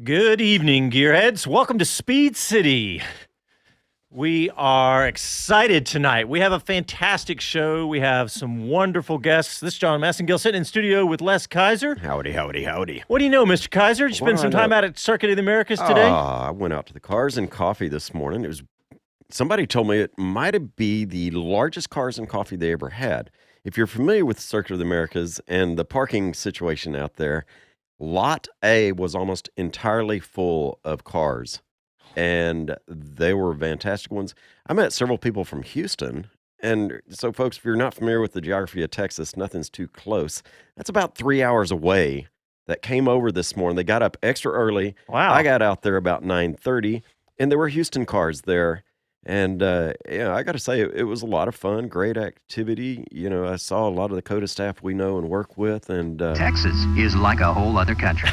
Good evening, gearheads. Welcome to Speed City. We are excited tonight. We have a fantastic show. We have some wonderful guests. This is John Massengill sitting in studio with Les Kaiser. Howdy, howdy, howdy. What do you know, Mr. Kaiser? Did you What spend do some I time know? out at Circuit of the Americas today? I went out to the Cars and Coffee this morning. It was somebody told me it might be the largest Cars and Coffee they ever had. If you're familiar with Circuit of the Americas and the parking situation out there, Lot A was almost entirely full of cars, and they were fantastic ones. I met several people from Houston, and so, folks, if you're not familiar with the geography of Texas, nothing's too close. That's about 3 hours away that came over this morning. They got up extra early. Wow. I got out there about 9:30, and there were Houston cars there. And I got to say, it was a lot of fun, great activity. You know, I saw a lot of the COTA staff we know and work with. And Texas is like a whole other country.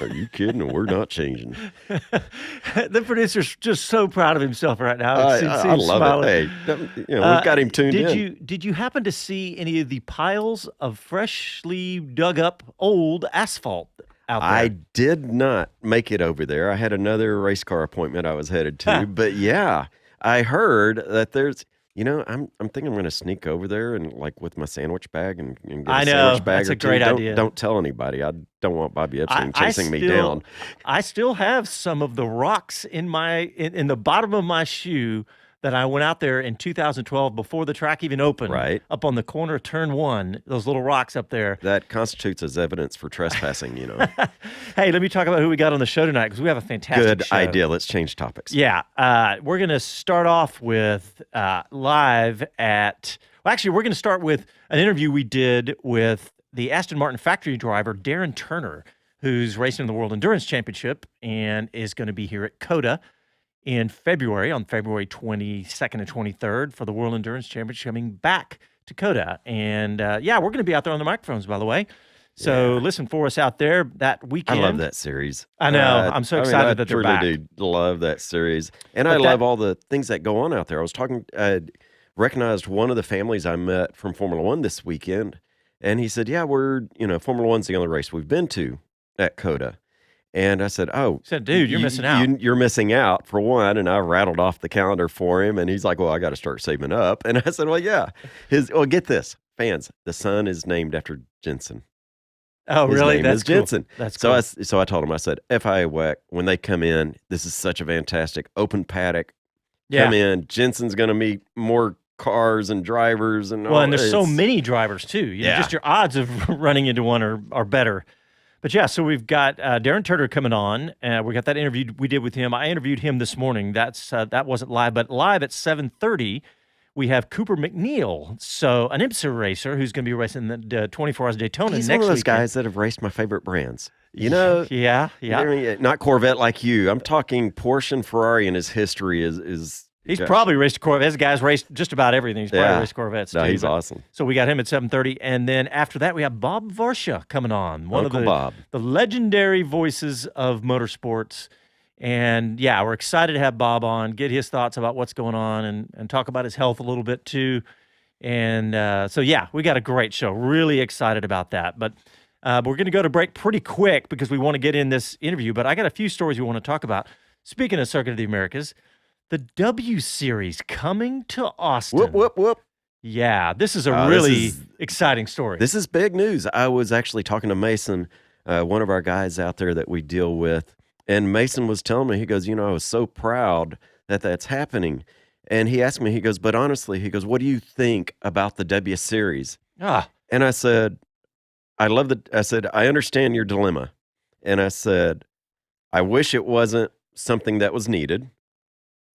are you kidding? We're not changing. The producer's just so proud of himself right now. I love smiling. it. Hey, we've got him tuned in. Did you happen to see any of the piles of freshly dug up old asphalt out there? I did not make it over there. I had another race car appointment I was headed to. But yeah, I heard that there's, I'm thinking I'm going to sneak over there and like with my sandwich bag and get I a know, sandwich bag that's or a two. great idea. Don't tell anybody. I don't want Bobby Epstein I chasing me down. I still have some of the rocks in the bottom of my shoe that I went out there in 2012 before the track even opened. Right. Up on the corner of turn 1, those little rocks up there. That constitutes as evidence for trespassing, Hey, let me talk about who we got on the show tonight because we have a fantastic Good show. idea. Let's change topics. Yeah. We're going to start off with live at – well, actually, we're going to start with an interview we did with the Aston Martin factory driver, Darren Turner, who's racing in the World Endurance Championship and is going to be here at COTA in February, on February 22nd and 23rd for the World Endurance Championship, coming back to COTA. And, we're going to be out there on the microphones, by the way. So listen for us out there that weekend. I love that series. I know. I'm so excited that they're back. I truly do love that series. And I love all the things that go on out there. I was recognized one of the families I met from Formula One this weekend. And he said, we're, Formula One's the only race we've been to at COTA. And I said, he said, dude, you're missing out. You're missing out, for one. And I rattled off the calendar for him. And he's like, well, I got to start saving up. And I said, well, yeah. Get this, fans. The son is named after Jensen. Oh, His really? name That's is cool. Jensen. That's cool. So I told him, I said, FIA WEC, when they come in, this is such a fantastic open paddock. Yeah. Come in. Jensen's going to meet more cars and drivers. And and there's so many drivers, too. Yeah. Just your odds of running into one are better. But yeah, so we've got Darren Turner coming on. We got that interview we did with him. I interviewed him this morning. That wasn't live, but live at 7:30, we have Cooper McNeil, so an IMSA racer who's going to be racing the 24 Hours of Daytona He's next one of those weekend. guys that have raced my favorite brands. Yeah. I mean, Not Corvette like you. I'm talking Porsche and Ferrari, and his history is he's probably raced a Corvette. His guy's raced just about everything. He's probably raced Corvettes, too. No, he's awesome. So we got him at 7:30, and then after that, we have Bob Varsha coming on. Uncle Bob. The legendary voices of motorsports. And yeah, we're excited to have Bob on, get his thoughts about what's going on, and talk about his health a little bit too. And so yeah, we got a great show. Really excited about that. But we're going to go to break pretty quick because we want to get in this interview. But I got a few stories we want to talk about. Speaking of Circuit of the Americas, the W Series coming to Austin. Whoop, whoop, whoop. Yeah, this is a really exciting story. This is big news. I was actually talking to Mason, one of our guys out there that we deal with, and Mason was telling me, he goes, I was so proud that that's happening. And he asked me, he goes, but honestly, he goes, what do you think about the W Series? And I said, I understand your dilemma. And I said, I wish it wasn't something that was needed.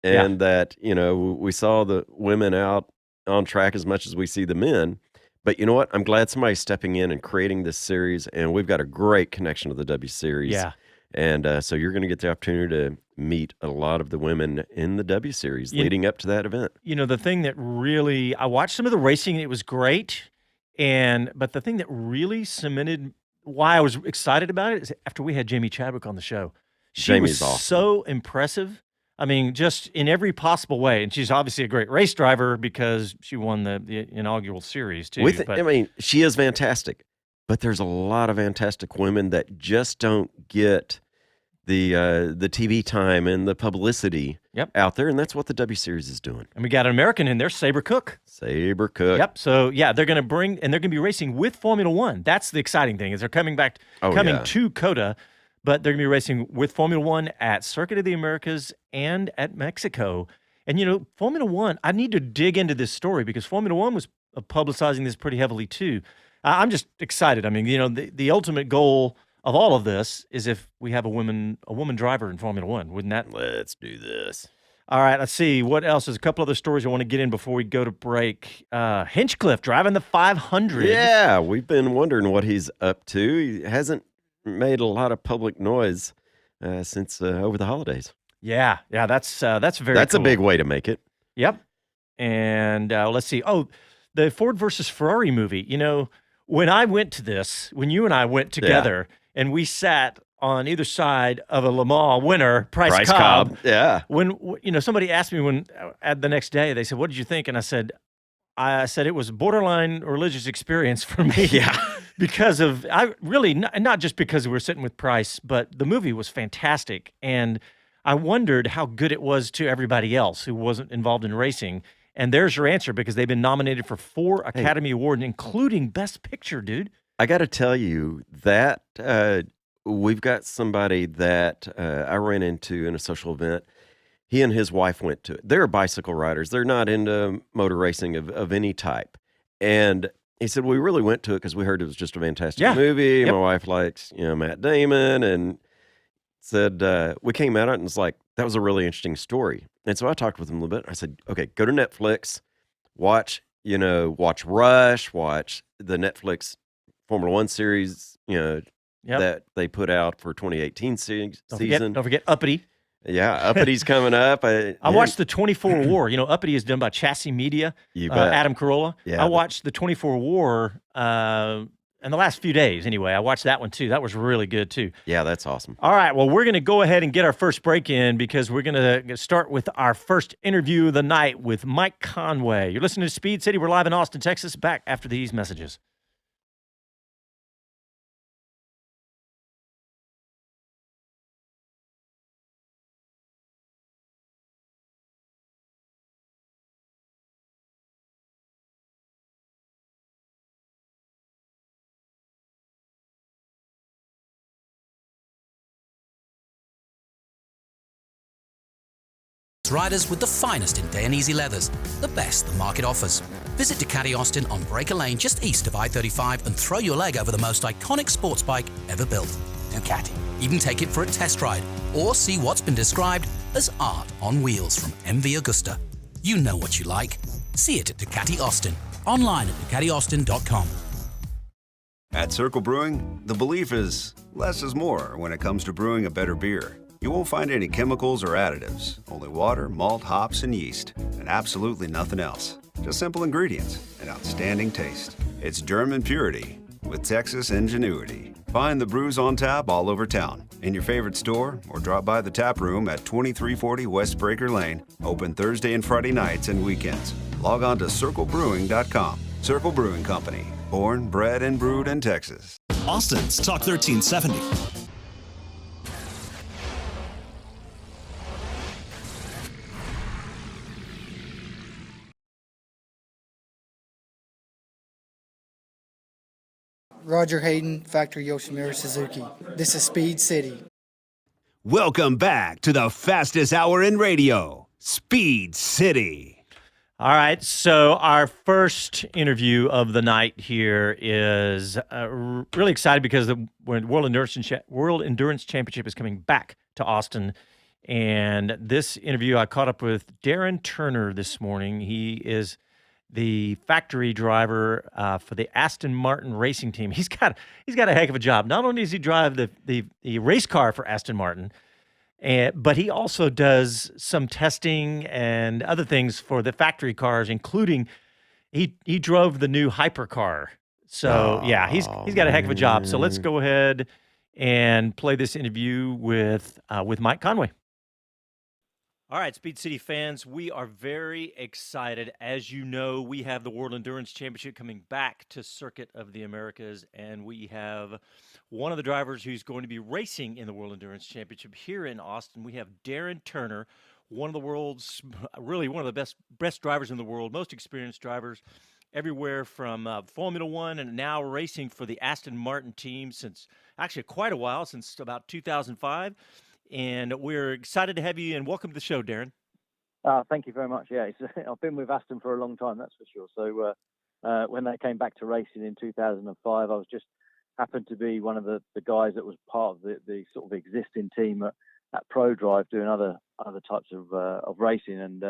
And that, we saw the women out on track as much as we see the men. But you know what? I'm glad somebody's stepping in and creating this series, and we've got a great connection to the W Series. Yeah. And so you're going to get the opportunity to meet a lot of the women in the W Series leading up to that event. The thing that really, I watched some of the racing, and it was great. But the thing that really cemented why I was excited about it is after we had Jamie Chadwick on the show. She was awesome. So impressive. I mean, just in every possible way. And she's obviously a great race driver because she won the inaugural series, too. She is fantastic. But there's a lot of fantastic women that just don't get the TV time and the publicity Yep. out there, and that's what the W Series is doing. And we got an American in there, Sabre Cook. Sabre Cook. Yep. So yeah, they're going to be racing with Formula One. That's the exciting thing is they're coming to COTA, but they're going to be racing with Formula One at Circuit of the Americas and at Mexico. And Formula One, I need to dig into this story because Formula One was publicizing this pretty heavily too. I'm just excited. I mean, the ultimate goal of all of this is if we have a woman driver in Formula One. Wouldn't that? Let's do this. All right, let's see. What else? There's a couple other stories I want to get in before we go to break. Hinchcliffe driving the 500. Yeah, we've been wondering what he's up to. He hasn't made a lot of public noise since over the holidays. Yeah, that's very That's cool. a big way to make it. Yep. And let's see. Oh, the Ford versus Ferrari movie. When I went to this, when you and I went together and we sat on either side of a Le Mans winner, Price Cobb. Yeah. When somebody asked me at the next day, they said, "What did you think?" And I said it was a borderline religious experience for me. Yeah. Because of not just because we were sitting with Price, but the movie was fantastic, and I wondered how good it was to everybody else who wasn't involved in racing. And there's your answer because they've been nominated for 4 Academy Awards, including Best Picture, dude. I got to tell you that we've got somebody that I ran into in a social event. He and his wife went to it. They're bicycle riders. They're not into motor racing of any type. And he said, we really went to it because we heard it was just a fantastic movie. Yep. My wife likes, Matt Damon, and said, we came out of it and it's like, that was a really interesting story. And so I talked with him a little bit. I said, okay, go to Netflix, watch Rush, watch the Netflix Formula One series, that they put out for 2018 season. Don't forget Uppity. Yeah, Uppity's coming up. I watched the 24 War. Uppity is done by Chassis Media. You bet. Adam Carolla. Yeah, I watched the 24 War in the last few days. Anyway, I watched that one too. That was really good too. Yeah, that's awesome. All right, well, we're going to go ahead and get our first break in because we're going to start with our first interview of the night with Mike Conway. You're listening to Speed City. We're live in Austin, Texas. Back after these messages. Riders with the finest in Dainese leathers, the best the market offers. Visit Ducati Austin on Breaker Lane just east of I-35 and throw your leg over the most iconic sports bike ever built. Ducati. Even take it for a test ride or see what's been described as art on wheels from MV Agusta. You know what you like. See it at Ducati Austin. Online at DucatiAustin.com. At Circle Brewing, the belief is less is more when it comes to brewing a better beer. You won't find any chemicals or additives, only water, malt, hops, and yeast, and absolutely nothing else. Just simple ingredients and outstanding taste. It's German purity with Texas ingenuity. Find the brews on tap all over town, in your favorite store, or drop by the tap room at 2340 West Breaker Lane, open Thursday and Friday nights and weekends. Log on to circlebrewing.com. Circle Brewing Company, born, bred, and brewed in Texas. Austin's Talk 1370. Roger Hayden, Factory Yoshimura Suzuki. This is Speed City. Welcome back to the fastest hour in radio, Speed City. All right, so our first interview of the night here is really excited because the World Endurance Championship is coming back to Austin. And this interview, I caught up with Darren Turner this morning. He is the factory driver for the Aston Martin racing team. He's got a heck of a job. Not only does he drive the race car for Aston Martin, but he also does some testing and other things for the factory cars, including he drove the new hypercar. So yeah, he's got a heck of a job. So let's go ahead and play this interview with Mike Conway. All right, Speed City fans, we are very excited. As you know, we have the World Endurance Championship coming back to Circuit of the Americas, and we have one of the drivers who's going to be racing in the World Endurance Championship here in Austin. We have Darren Turner, one of the world's, really one of the best drivers in the world, most experienced drivers everywhere from Formula One and now racing for the Aston Martin team since actually quite a while, since about 2005. And we're excited to have you, and welcome to the show, Darren. Thank you very much. Yeah, I've been with Aston for a long time, that's for sure. So when they came back to racing in 2005, I was just happened to be one of the guys that was part of the sort of existing team at ProDrive doing other types of racing. And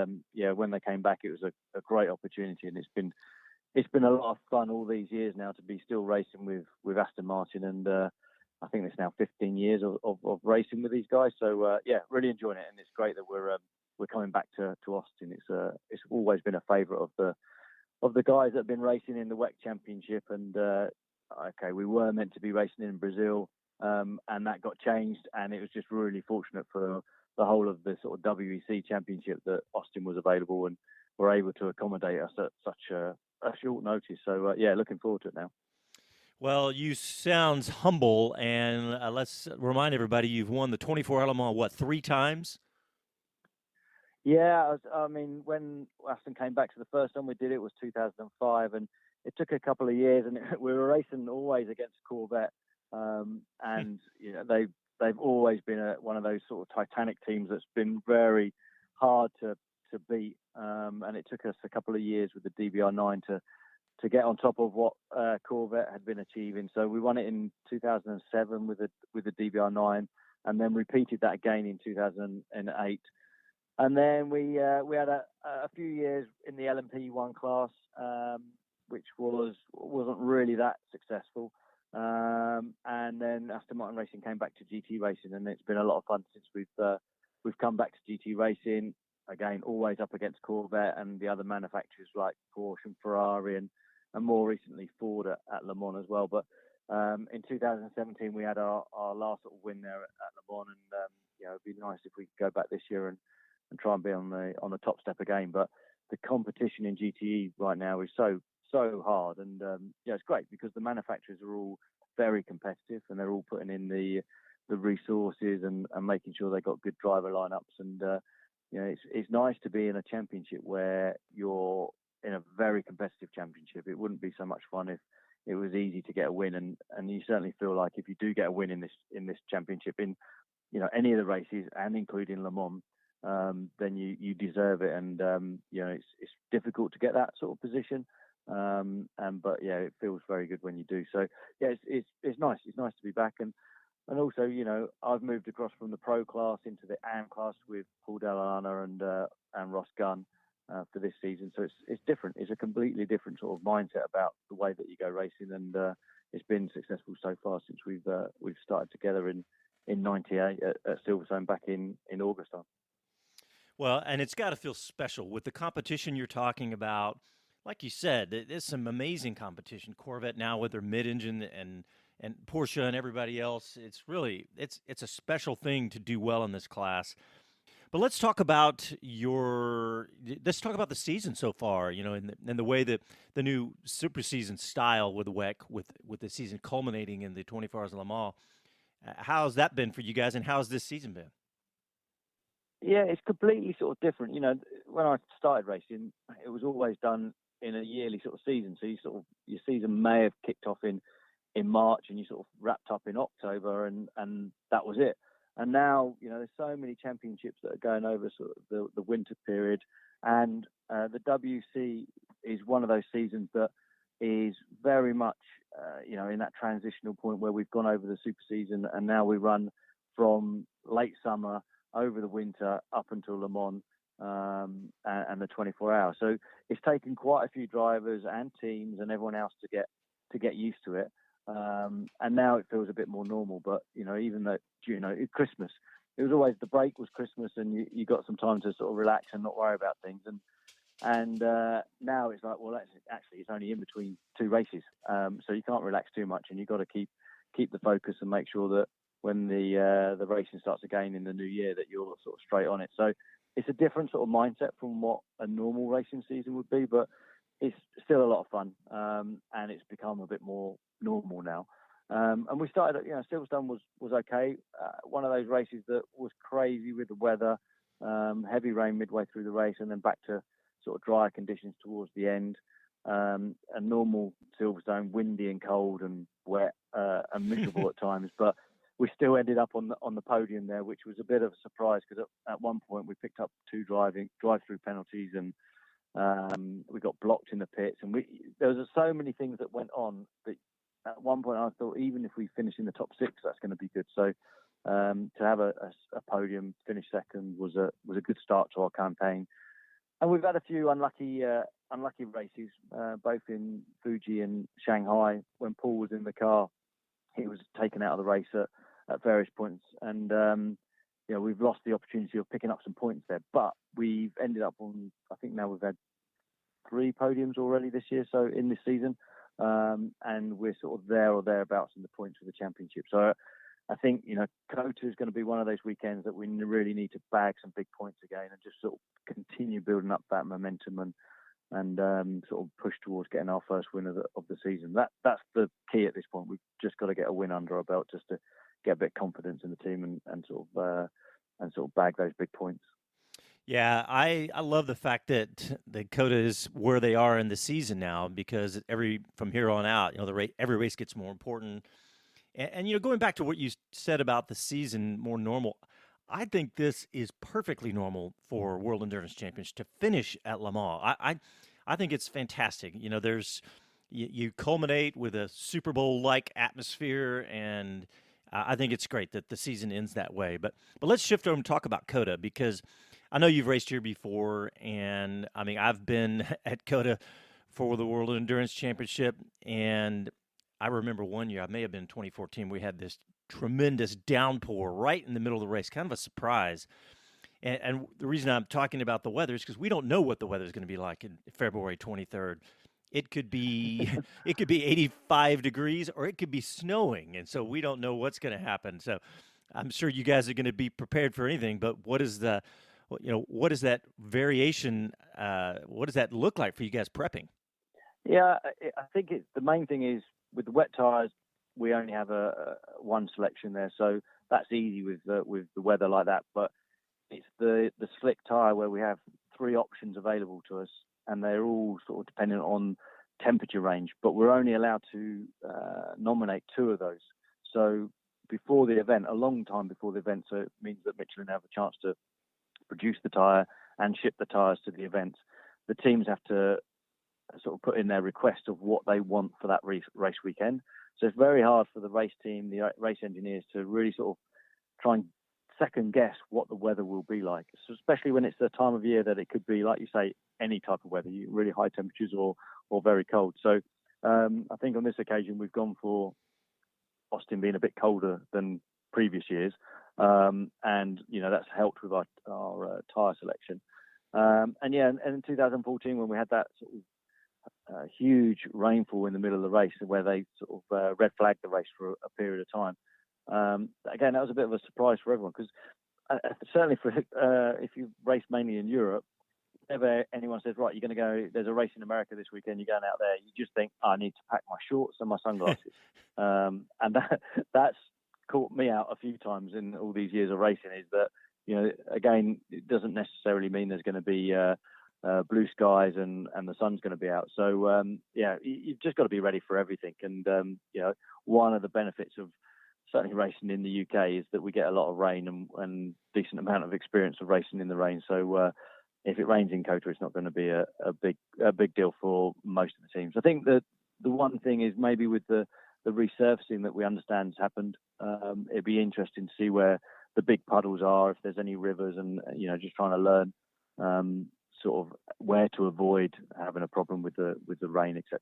when they came back, it was a great opportunity, and it's been a lot of fun all these years now to be still racing with Aston Martin. And I think it's now 15 years of racing with these guys. So really enjoying it, and it's great that we're coming back to Austin. It's always been a favourite of the guys that have been racing in the WEC Championship. And we were meant to be racing in Brazil, and that got changed, and it was just really fortunate for the whole of the sort of WEC Championship that Austin was available and were able to accommodate us at such a short notice. So looking forward to it now. Well, you sound humble, and let's remind everybody you've won the 24 Hour Le Mans, 3 times? Yeah, when Aston came back to the first time we did it was 2005, and it took a couple of years, and we were racing always against Corvette, and they've always been one of those sort of Titanic teams that's been very hard to beat, and it took us a couple of years with the DBR9 to get on top of what Corvette had been achieving. So we won it in 2007 with the DBR9, and then repeated that again in 2008. And then we had a few years in the LMP1 class, which wasn't really that successful. And then Aston Martin Racing came back to GT racing, and it's been a lot of fun since we've come back to GT racing. Again, always up against Corvette and the other manufacturers like Porsche and Ferrari, and more recently Ford at Le Mans as well. But in 2017 we had our last sort of win there at Le Mans, and it'd be nice if we could go back this year and try and be on the top step again. But the competition in GTE right now is so hard, and it's great because the manufacturers are all very competitive, and they're all putting in the resources and making sure they got good driver lineups. And it's nice to be in a championship where you're in a very competitive championship. It wouldn't be so much fun if it was easy to get a win, and you certainly feel like if you do get a win in this championship, in any of the races and including Le Mans, then you deserve it. And it's difficult to get that sort of position, but it feels very good when you do. So it's nice. It's nice to be back, and also I've moved across from the pro class into the AM class with Paul Dell'Anna and Ross Gunn for this season. So it's different. It's a completely different sort of mindset about the way that you go racing, and it's been successful so far since we've started together in '98 at Silverstone back in August time. Well, and it's got to feel special with the competition you're talking about. Like you said, there's some amazing competition. Corvette now with their mid-engine and Porsche and everybody else. It's a special thing to do well in this class. But let's talk about the season so far. And the way that the new super season style with the WEC, with the season culminating in the 24 Hours of Le Mans. How's that been for you guys, and how's this season been? Yeah, it's completely sort of different. When I started racing, it was always done in a yearly sort of season. So your season may have kicked off in March, and you sort of wrapped up in October, and that was it. And now, there's so many championships that are going over sort of the winter period, and the WC is one of those seasons that is very much, in that transitional point where we've gone over the super season, and now we run from late summer over the winter up until Le Mans and the 24 hours. So it's taken quite a few drivers and teams and everyone else to get used to it. And now it feels a bit more normal. But, even though, Christmas, it was always the break was Christmas, and you got some time to sort of relax and not worry about things. And now it's like, well, actually it's only in between 2 races. So you can't relax too much, and you've got to keep the focus and make sure that when the racing starts again in the new year that you're sort of straight on it. So it's a different sort of mindset from what a normal racing season would be, but it's still a lot of fun, and it's become a bit more normal now. And we started, Silverstone was okay. One of those races that was crazy with the weather, heavy rain midway through the race, and then back to sort of drier conditions towards the end. A normal Silverstone, windy and cold and wet and miserable at times, but we still ended up on the podium there, which was a bit of a surprise because at one point we picked up 2 drive-through penalties, and we got blocked in the pits, and there was so many things that went on that at one point I thought even if we finish in the top 6, that's going to be good. So to have a podium, finish second was a good start to our campaign. And we've had a few unlucky races, both in Fuji and Shanghai. When Paul was in the car, he was taken out of the race at various points, and we've lost the opportunity of picking up some points there. But we've ended up on, I think now we've had 3 podiums already this year, so in this season, and we're sort of there or thereabouts in the points for the championship. So I think COTA is going to be one of those weekends that we really need to bag some big points again and just sort of continue building up that momentum and sort of push towards getting our first win of the season. That's the key at this point. We've just got to get a win under our belt just to get a bit of confidence in the team and sort of bag those big points. Yeah, I love the fact that the COTA is where they are in the season now, because from here on out, every race gets more important. And going back to what you said about the season more normal, I think this is perfectly normal for World Endurance Champions to finish at Le Mans. I think it's fantastic. You culminate with a Super Bowl-like atmosphere, and I think it's great that the season ends that way. But let's shift over and talk about COTA, because I know you've raced here before, and I mean I've been at COTA for the World Endurance Championship, and I remember one year, I may have been 2014, we had this tremendous downpour right in the middle of the race, kind of a surprise. And the reason I'm talking about the weather is because we don't know what the weather is going to be like in February 23rd. It could be 85 degrees, or it could be snowing, and so we don't know what's going to happen. So I'm sure you guys are going to be prepared for anything. But what is that variation? What does that look like for you guys prepping? Yeah, I think the main thing is with the wet tires, we only have one selection there, so that's easy with the weather like that. But it's the slick tire where we have 3 options available to us, and they're all sort of dependent on temperature range. But we're only allowed to nominate 2 of those. So before the event, a long time before the event, so it means that Michelin have a chance to produce the tire and ship the tires to the event. The teams have to sort of put in their request of what they want for that race weekend. So it's very hard for the race team, the race engineers, to really sort of try and second guess what the weather will be like, so especially when it's the time of year that it could be, like you say, any type of weather, really high temperatures or very cold. So I think on this occasion we've gone for Austin being a bit colder than previous years, and that's helped with our tyre selection. And in 2014 when we had that sort of huge rainfall in the middle of the race, where they sort of red flagged the race for a period of time. Again, that was a bit of a surprise for everyone, because certainly for if you race mainly in Europe, whenever anyone says, right, you're going to go, there's a race in America this weekend, you're going out there, you just think, I need to pack my shorts and my sunglasses. And that's caught me out a few times in all these years of racing, is that, again, it doesn't necessarily mean there's going to be blue skies and the sun's going to be out. So, you've just got to be ready for everything. And, one of the benefits of certainly racing in the UK is that we get a lot of rain and decent amount of experience of racing in the rain. So if it rains in COTA, it's not going to be a big deal for most of the teams. I think that the one thing is maybe with the resurfacing that we understand has happened, it'd be interesting to see where the big puddles are, if there's any rivers, and just trying to learn sort of where to avoid having a problem with the rain, etc.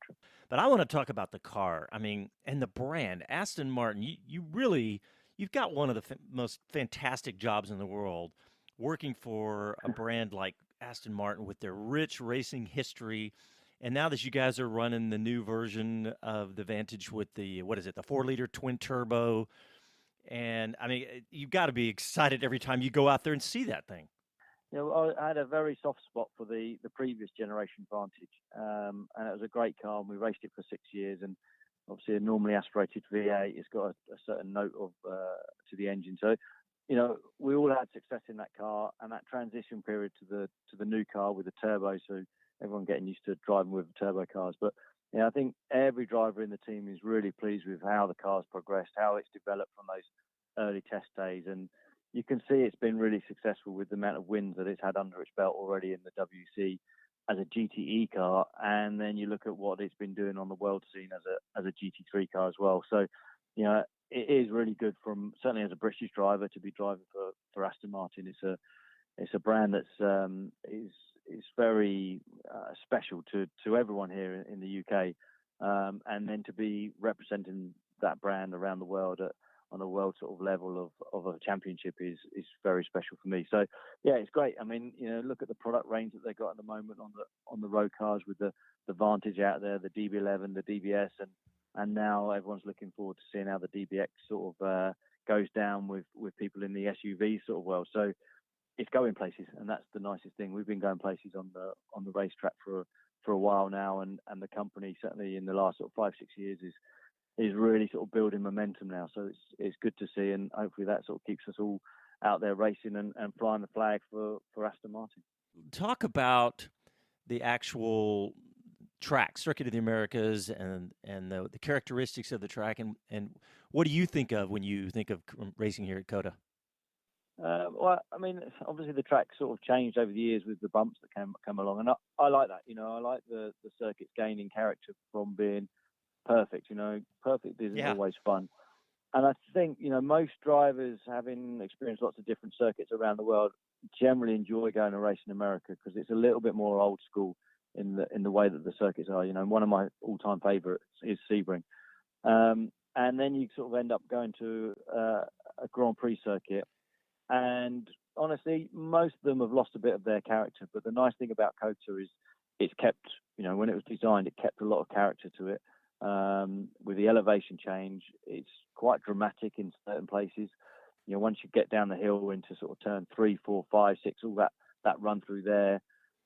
But I want to talk about the car. I mean, and the brand, Aston Martin. You've got one of the most fantastic jobs in the world, working for a brand like Aston Martin with their rich racing history. And now that you guys are running the new version of the Vantage with the 4-liter twin turbo, and I mean, you've got to be excited every time you go out there and see that thing. I had a very soft spot for the previous generation Vantage, and it was a great car, and we raced it for 6 years. And obviously, a normally aspirated V8, it's got a certain note of to the engine. So, we all had success in that car, and that transition period to the new car with the turbo. So everyone getting used to driving with turbo cars. But I think every driver in the team is really pleased with how the car's progressed, how it's developed from those early test days, and you can see it's been really successful with the amount of wins that it's had under its belt already in the WC as a GTE car, and then you look at what it's been doing on the world scene as a GT3 car as well. So, it is really good certainly as a British driver to be driving for Aston Martin. It's a brand that's is very special to everyone here in the UK, and then to be representing that brand around the world on a world sort of level of a championship is very special for me. So it's great. I mean, look at the product range that they got at the moment on the road cars with the Vantage out there, the DB11, the DBS, and now everyone's looking forward to seeing how the DBX sort of goes down with people in the SUV sort of world. So it's going places, and that's the nicest thing. We've been going places on the racetrack for a while now, and the company certainly in the last sort of 5-6 years is really sort of building momentum now. So it's good to see, and hopefully that sort of keeps us all out there racing and flying the flag for Aston Martin. Talk about the actual track, Circuit of the Americas, and the characteristics of the track, and what do you think of when you think of racing here at COTA? Well, I mean, obviously the track sort of changed over the years with the bumps that come along, and I like that. I like the circuits gaining character from being perfect. Perfect isn't always fun. And I think, most drivers, having experienced lots of different circuits around the world, generally enjoy going to race in America because it's a little bit more old school in the way that the circuits are. One of my all-time favorites is Sebring. And then you sort of end up going to a Grand Prix circuit. And honestly, most of them have lost a bit of their character. But the nice thing about COTA is it's kept, when it was designed, it kept a lot of character to it. With the elevation change, it's quite dramatic in certain places. Once you get down the hill into sort of turn 3, 4, 5, 6, all that run through there,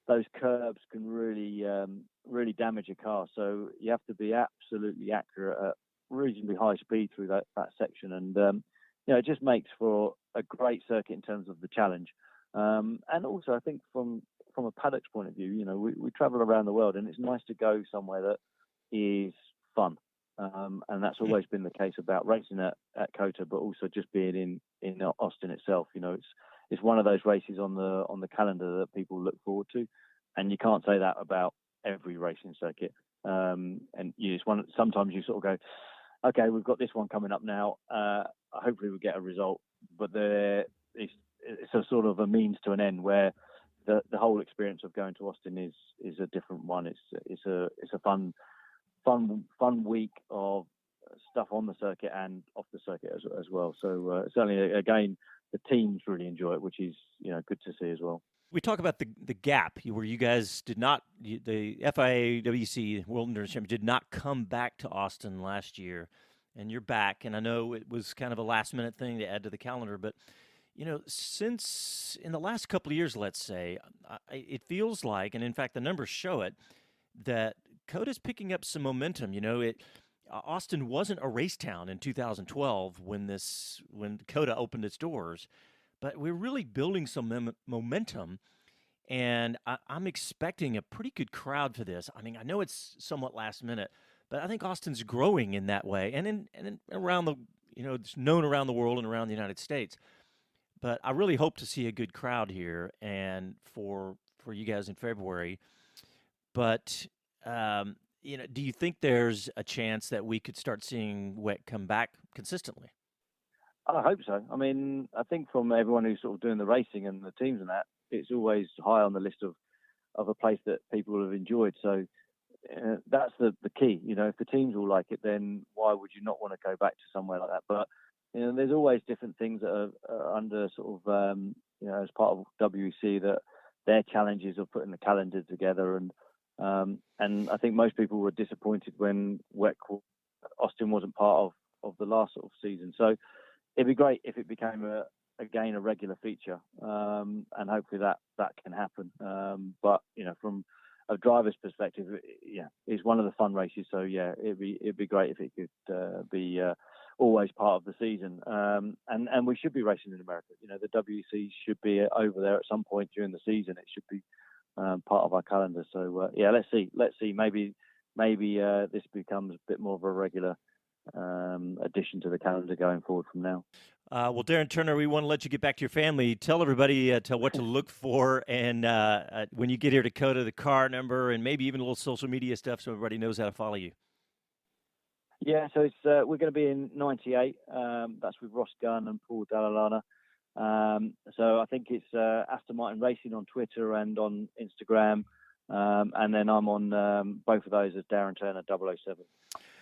those curbs can really damage a car. So you have to be absolutely accurate at reasonably high speed through that section. And, it just makes for a great circuit in terms of the challenge. And also, I think from a paddock's point of view, we travel around the world, and it's nice to go somewhere that is fun. And that's always been the case about racing at COTA, but also just being in Austin itself. It's one of those races on the calendar that people look forward to, and you can't say that about every racing circuit. And sometimes you sort of go, okay, we've got this one coming up now. Hopefully we'll get a result, but it's a sort of a means to an end where the whole experience of going to Austin is a different one. It's a fun week of stuff on the circuit and off the circuit as well. So certainly, again, the teams really enjoy it, which is good to see as well. We talk about the gap where you guys did not, the FIA WC World Endurance Championship did not come back to Austin last year, and you're back. And I know it was kind of a last minute thing to add to the calendar, but since in the last couple of years, let's say, it feels like, and in fact the numbers show it, that COTA's picking up some momentum. Austin wasn't a race town in 2012 when COTA opened its doors, but we're really building some momentum, and I'm expecting a pretty good crowd for this. I mean, I know it's somewhat last minute, but I think Austin's growing in that way, and around the, it's known around the world and around the United States. But I really hope to see a good crowd here, and for you guys in February. But do you think there's a chance that we could start seeing WEC come back consistently? I hope so. I mean, I think from everyone who's sort of doing the racing and the teams and that, it's always high on the list of a place that people have enjoyed. So that's the key. If the teams all like it, then why would you not want to go back to somewhere like that? But there's always different things that are under sort of as part of WEC, that their challenges of putting the calendar together, and I think most people were disappointed when Austin wasn't part of the last sort of season. So it'd be great if it became a again a regular feature, and hopefully that can happen. But from a driver's perspective, it's one of the fun races. So it'd be great if it could be always part of the season. And we should be racing in America. The WEC should be over there at some point during the season. It should be part of our calendar. So let's see. Maybe this becomes a bit more of a regular addition to the calendar going forward from now. Well, Darren Turner, we want to let you get back to your family. Tell everybody what to look for, and when you get here to Dakota, the car number, and maybe even a little social media stuff so everybody knows how to follow you. Yeah, so it's we're going to be in 98. That's with Ross Gunn and Paul Dallalana. So I think it's Aston Martin Racing on Twitter and on Instagram. And then I'm on both of those as Darren Turner 007.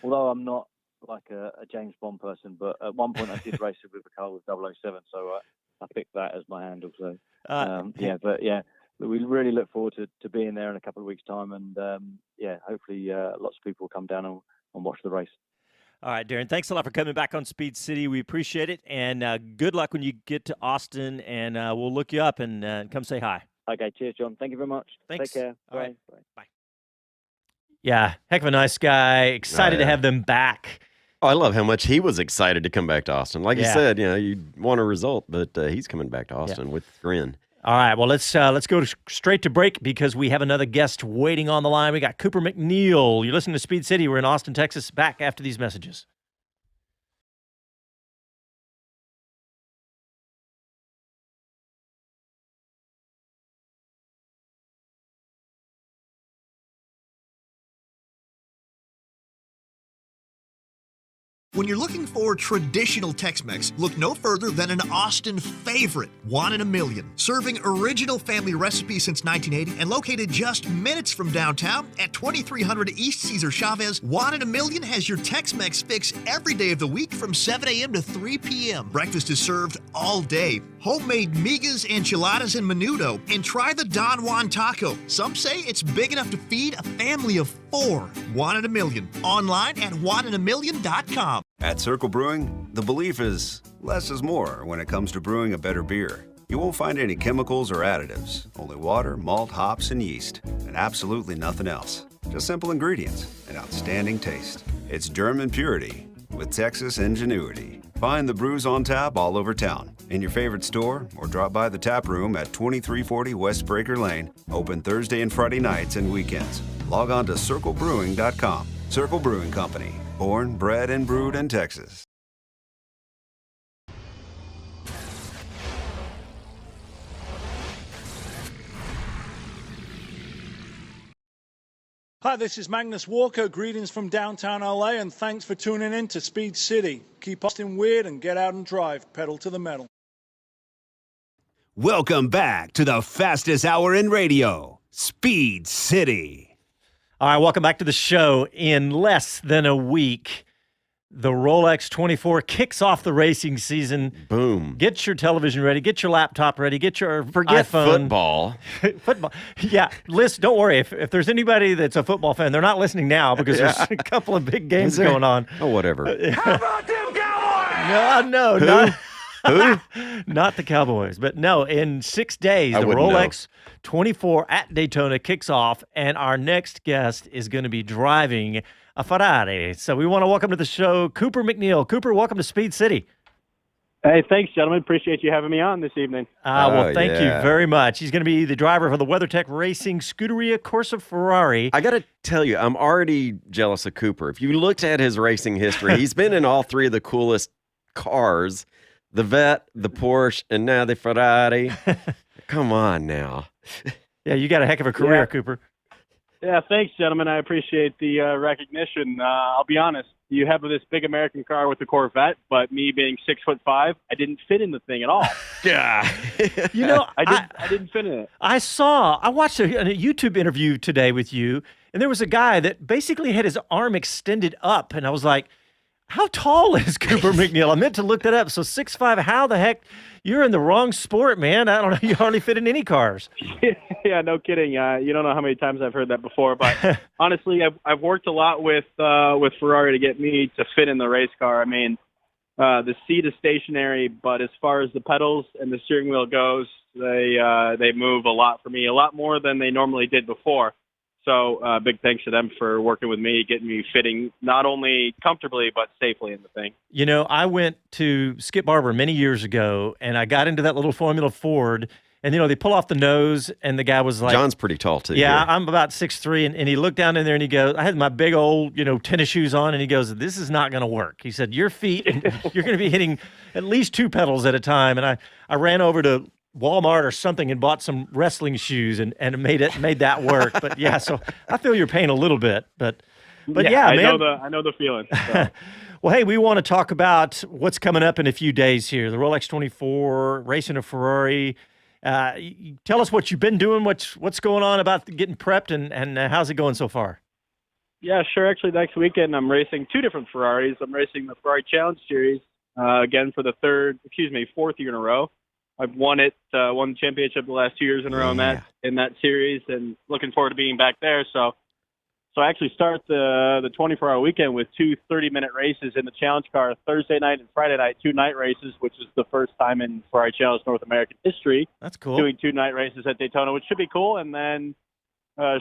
Although I'm not like a James Bond person, but at one point I did race with a car with 007, so I picked that as my handle. So we really look forward to being there in a couple of weeks' time, and hopefully lots of people will come down and watch the race. All right, Darren, thanks a lot for coming back on Speed City. We appreciate it, and good luck when you get to Austin, and we'll look you up and come say hi. Okay, cheers, John. Thank you very much. Thanks. Take care. All Bye. right. Bye. Yeah, heck of a nice guy. Excited to have them back. Oh, I love how much he was excited to come back to Austin. Like you said, you want a result, but he's coming back to Austin with a grin. All right, well, let's go straight to break because we have another guest waiting on the line. We got Cooper MacNeil. You're listening to Speed City. We're in Austin, Texas. Back after these messages. When you're looking for traditional Tex-Mex, look no further than an Austin favorite, Juan in a Million. Serving original family recipes since 1980 and located just minutes from downtown at 2300 East Cesar Chavez, Juan in a Million has your Tex-Mex fix every day of the week from 7 a.m. to 3 p.m. Breakfast is served all day. Homemade migas, enchiladas, and menudo. And try the Don Juan taco. Some say it's big enough to feed a family of 4. Juan in a Million. Online at juaninamillion.com. At Circle Brewing, the belief is less is more when it comes to brewing a better beer. You won't find any chemicals or additives, only water, malt, hops, and yeast, and absolutely nothing else. Just simple ingredients and outstanding taste. It's German purity with Texas ingenuity. Find the brews on tap all over town, in your favorite store, or drop by the tap room at 2340 West Breaker Lane, open Thursday and Friday nights and weekends. Log on to circlebrewing.com. Circle Brewing Company. Born, bred, and brewed in Texas. Hi, this is Magnus Walker. Greetings from downtown LA, and thanks for tuning in to Speed City. Keep Austin weird and get out and drive. Pedal to the metal. Welcome back to the fastest hour in radio, Speed City. All right, welcome back to the show. In less than a week, the Rolex 24 kicks off the racing season. Boom. Get your television ready. Get your laptop ready. Get your Forget iPhone. football. Football. Yeah, listen, don't worry. If there's anybody that's a football fan, they're not listening now because there's a couple of big games going on. Oh, whatever. How about them Cowboys? No. Who? Not the Cowboys. But no, in 6 days, the wouldn't Rolex 24 at Daytona kicks off, and our next guest is going to be driving a Ferrari. So we want to welcome to the show Cooper MacNeil. Cooper, welcome to Speed City. Hey, thanks, gentlemen. Appreciate you having me on this evening. Well, thank you very much. He's going to be the driver for the WeatherTech Racing Scuderia Corsa Ferrari. I got to tell you, I'm already jealous of Cooper. If you looked at his racing history, he's been in all three of the coolest cars. The Vet, the Porsche, and now the Ferrari. Come on now. Yeah, you got a heck of a career, Cooper. Yeah, thanks, gentlemen. I appreciate the recognition. I'll be honest. You have this big American car with the Corvette, but me being 6'5", I didn't fit in the thing at all. Yeah. You know, I didn't fit in it. I watched a YouTube interview today with you, and there was a guy that basically had his arm extended up, and I was like, how tall is Cooper MacNeil? I meant to look that up. So 6'5", how the heck? You're in the wrong sport, man. I don't know. You hardly fit in any cars. Yeah, no kidding. You don't know how many times I've heard that before. But honestly, I've worked a lot with Ferrari to get me to fit in the race car. I mean, The seat is stationary, but as far as the pedals and the steering wheel goes, they move a lot for me, a lot more than they normally did before. So big thanks to them for working with me, getting me fitting not only comfortably but safely in the thing. You know, I went to Skip Barber many years ago, and I got into that little Formula Ford, and, you know, they pull off the nose, and the guy was like... John's pretty tall, too. Yeah, I'm about 6'3", and he looked down in there, and he goes, I had my big old, you know, tennis shoes on, and he goes, this is not going to work. He said, your feet, you're going to be hitting at least 2 pedals at a time. And I ran over to Walmart or something and bought some wrestling shoes and made that work. But yeah, so I feel your pain a little bit, but yeah, I man. know the feeling. So. Well, hey, we want to talk about what's coming up in a few days here. The Rolex 24, racing a Ferrari. Tell us what you've been doing, what's going on about getting prepped, and how's it going so far? Yeah, sure. Actually, next weekend I'm racing 2 different Ferraris. I'm racing the Ferrari Challenge Series again for the fourth year in a row. I've won the championship the last 2 years in a row in that series, and looking forward to being back there. So I actually start the 24-hour weekend with 2 30-minute races in the Challenge car, Thursday night and Friday night, 2 night races, which is the first time in Ferrari Challenge North American history. That's cool. Doing 2 night races at Daytona, which should be cool. And then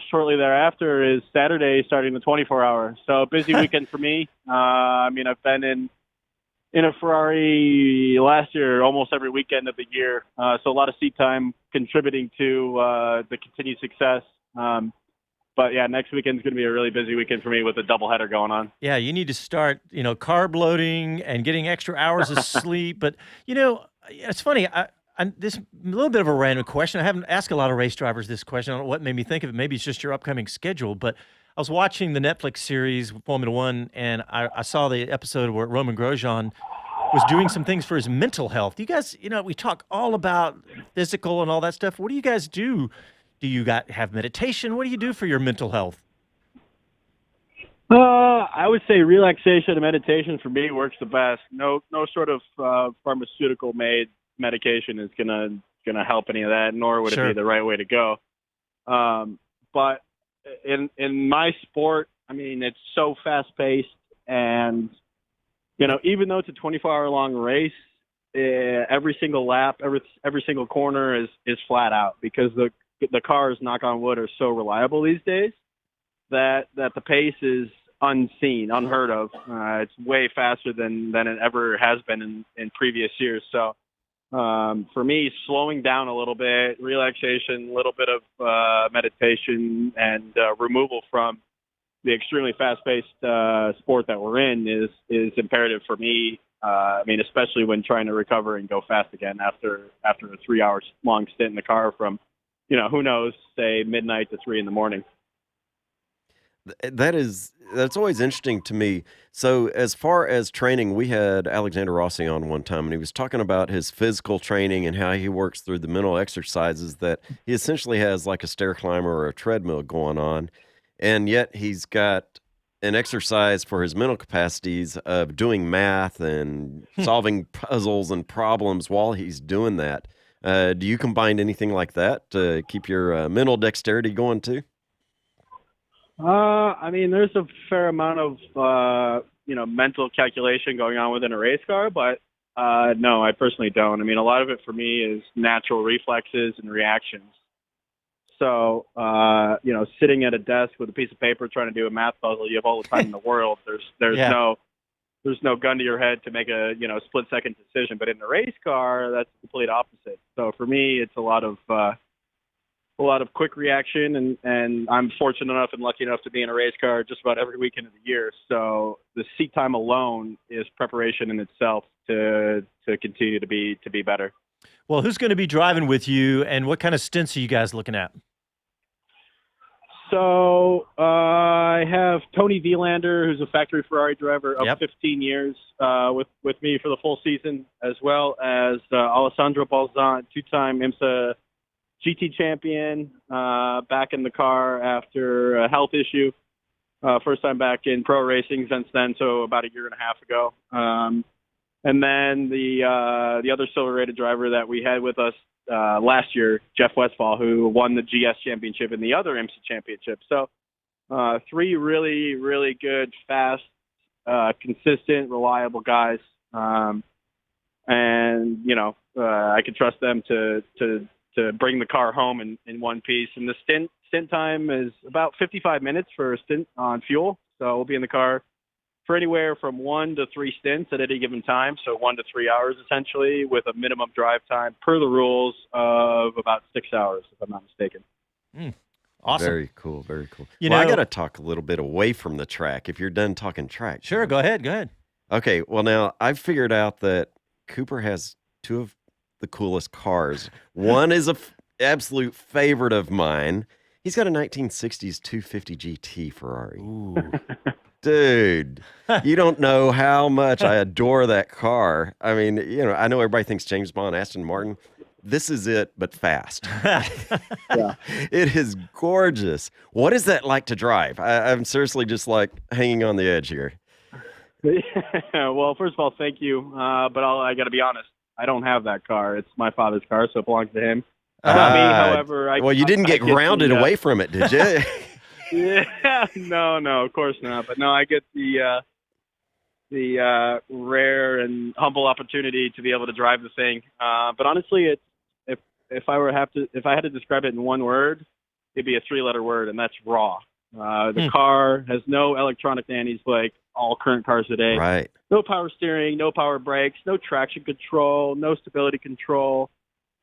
shortly thereafter is Saturday, starting the 24-hour. So busy weekend for me. I mean, I've been in a Ferrari last year almost every weekend of the year. So a lot of seat time contributing to the continued success. But yeah, next weekend's going to be a really busy weekend for me with a doubleheader going on. Yeah, you need to start, you know, carb loading and getting extra hours of sleep. But, you know, it's funny. This a little bit of a random question. I haven't asked a lot of race drivers this question. I don't know what made me think of it. Maybe it's just your upcoming schedule. But I was watching the Netflix series Formula One, and I saw the episode where Roman Grosjean was doing some things for his mental health. You guys, you know, we talk all about physical and all that stuff. What do you guys do? Do you have meditation? What do you do for your mental health? I would say relaxation and meditation for me works the best. No sort of pharmaceutical made medication is gonna help any of that, nor would it be the right way to go. But in my sport, I mean, it's so fast paced, and you know, even though it's a 24-hour long race, every single lap, every single corner is flat out because the cars, knock on wood, are so reliable these days that the pace is unseen, unheard of. It's way faster than it ever has been in previous years. So for me, slowing down a little bit, relaxation, a little bit of meditation, and removal from the extremely fast-paced sport that we're in is imperative for me. I mean, especially when trying to recover and go fast again after a 3-hour long stint in the car from, you know, who knows, say midnight to 3 in the morning. That's always interesting to me. So as far as training, we had Alexander Rossi on one time, and he was talking about his physical training and how he works through the mental exercises, that he essentially has like a stair climber or a treadmill going on, and yet he's got an exercise for his mental capacities of doing math and solving puzzles and problems while he's doing that. Do you combine anything like that to keep your mental dexterity going too? I mean, there's a fair amount of, mental calculation going on within a race car, but no, I personally don't. I mean, a lot of it for me is natural reflexes and reactions. So, sitting at a desk with a piece of paper trying to do a math puzzle, you have all the time in the world. There's no gun to your head to make a split-second decision. But in a race car, that's the complete opposite. So for me, it's a lot of quick reaction, and I'm fortunate enough and lucky enough to be in a race car just about every weekend of the year. So the seat time alone is preparation in itself to continue to be better. Well, who's going to be driving with you, and what kind of stints are you guys looking at? So I have Tony Vilander, who's a factory Ferrari driver of 15 years, with me for the full season, as well as Alessandro Balzan, 2-time IMSA GT champion, back in the car after a health issue. First time back in pro racing since then, so about a year and a half ago. And then the other silver-rated driver that we had with us last year, Jeff Westphal, who won the GS championship and the other IMSA championship. So 3 really, really good, fast, consistent, reliable guys And I could trust them to bring the car home in one piece. And the stint time is about 55 minutes for a stint on fuel. So we'll be in the car for anywhere from 1 to 3 stints at any given time. So 1 to 3 hours essentially, with a minimum drive time per the rules of about 6 hours, if I'm not mistaken. Awesome. Very cool. Very cool. You I know- got to talk a little bit away from the track if you're done talking track. Sure, go ahead. Okay, well, now I've figured out that Cooper has 2 of the coolest cars. One is absolute favorite of mine. He's got a 1960s 250 GT Ferrari. Ooh. Dude, you don't know how much I adore that car. I mean, I know everybody thinks James Bond, Aston Martin. This is it, but fast. Yeah. It is gorgeous. What is that like to drive? I'm seriously just like hanging on the edge here. Well, first of all, thank you. But I got to be honest. I don't have that car. It's my father's car, so it belongs to him. Not me, however. Well, you didn't get grounded away from it, did you? Yeah, no, of course not. But no, I get the rare and humble opportunity to be able to drive the thing. But honestly, if I had to describe it in one word, it'd be a 3-letter word, and that's raw. The car has no electronic nannies like all current cars today. Right. No power steering, no power brakes, no traction control, no stability control,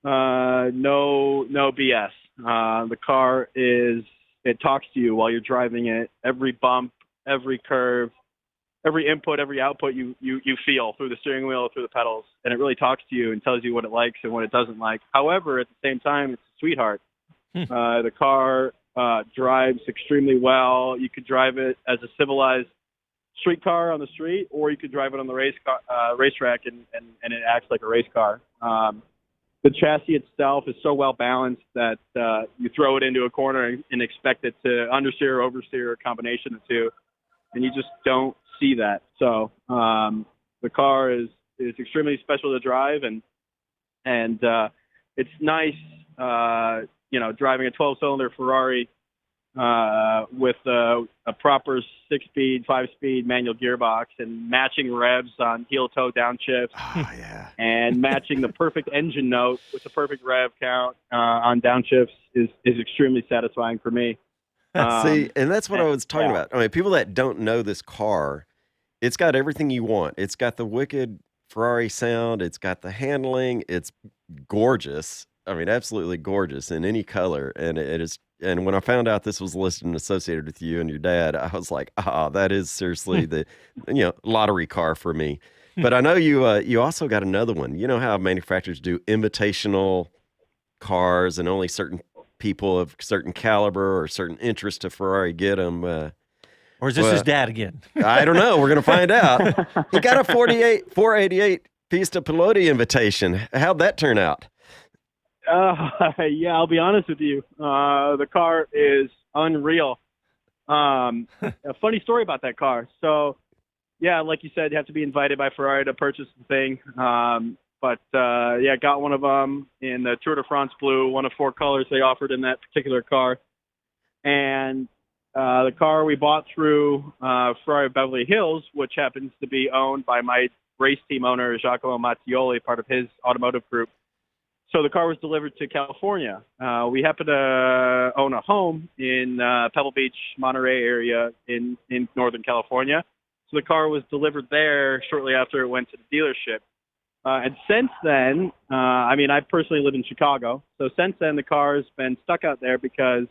no BS. The car it talks to you while you're driving it. Every bump, every curve, every input, every output you feel through the steering wheel, through the pedals, and it really talks to you and tells you what it likes and what it doesn't like. However, at the same time, it's a sweetheart. The car drives extremely well. You could drive it as a civilized street car on the street, or you could drive it on the racetrack and it acts like a race car. The chassis itself is so well balanced that you throw it into a corner and expect it to understeer or oversteer, a combination of two, and you just don't see that. So the car is extremely special to drive, and it's nice, driving a 12-cylinder Ferrari with a proper 6-speed, 5-speed manual gearbox and matching revs on heel-toe downshifts. Oh, yeah. And matching the perfect engine note with the perfect rev count on downshifts is extremely satisfying for me. See, and that's what I was talking about. I mean, people that don't know this car, it's got everything you want. It's got the wicked Ferrari sound. It's got the handling. It's gorgeous. I mean, absolutely gorgeous in any color. And it is. And when I found out this was listed and associated with you and your dad, I was like, that is seriously the lottery car for me. But I know you also got another one. You know how manufacturers do invitational cars and only certain people of certain caliber or certain interest to Ferrari get them. Or is this his dad again? I don't know. We're going to find out. He got a 488 Pista Piloti invitation. How'd that turn out? Yeah, I'll be honest with you. The car is unreal. A funny story about that car. So, yeah, like you said, you have to be invited by Ferrari to purchase the thing. But got one of them in the Tour de France blue, one of 4 colors they offered in that particular car. And the car we bought through Ferrari Beverly Hills, which happens to be owned by my race team owner, Giacomo Mattioli, part of his automotive group. So the car was delivered to California. We happen to own a home in Pebble Beach, Monterey area in Northern California. So the car was delivered there shortly after it went to the dealership. And since then, I personally live in Chicago. So since then, the car has been stuck out there because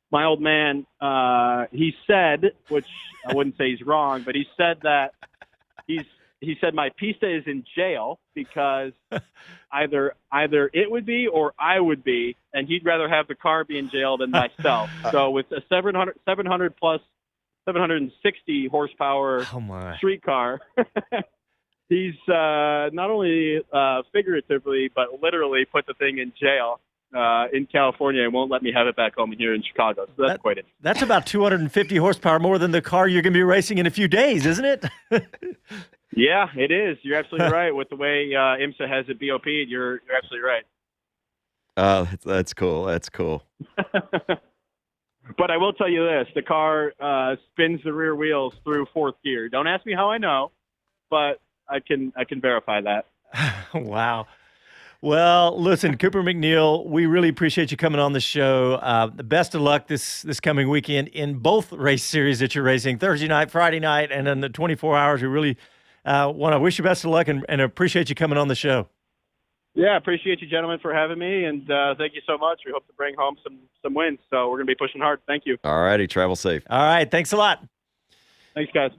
my old man, he said, which I wouldn't say he's wrong, but he said that he said my Pista is in jail because either it would be or I would be, and he'd rather have the car be in jail than myself. So with a 700 plus 760 horsepower street car, he's not only figuratively but literally put the thing in jail in California and won't let me have it back home here in Chicago. So that's quite interesting. That's about 250 horsepower more than the car you're going to be racing in a few days, isn't it? Yeah, it is. You're absolutely right. With the way IMSA has it BOP'd, you're absolutely right. That's cool. That's cool. But I will tell you this. The car spins the rear wheels through 4th gear. Don't ask me how I know, but I can verify that. Wow. Well, listen, Cooper MacNeil, we really appreciate you coming on the show. The best of luck this coming weekend in both race series that you're racing, Thursday night, Friday night, and then the 24 hours. We really want to wish you best of luck and appreciate you coming on the show. Yeah, appreciate you gentlemen for having me, and thank you so much. We hope to bring home some wins, so we're going to be pushing hard. Thank you. All righty, travel safe. All right, thanks a lot. Thanks, guys.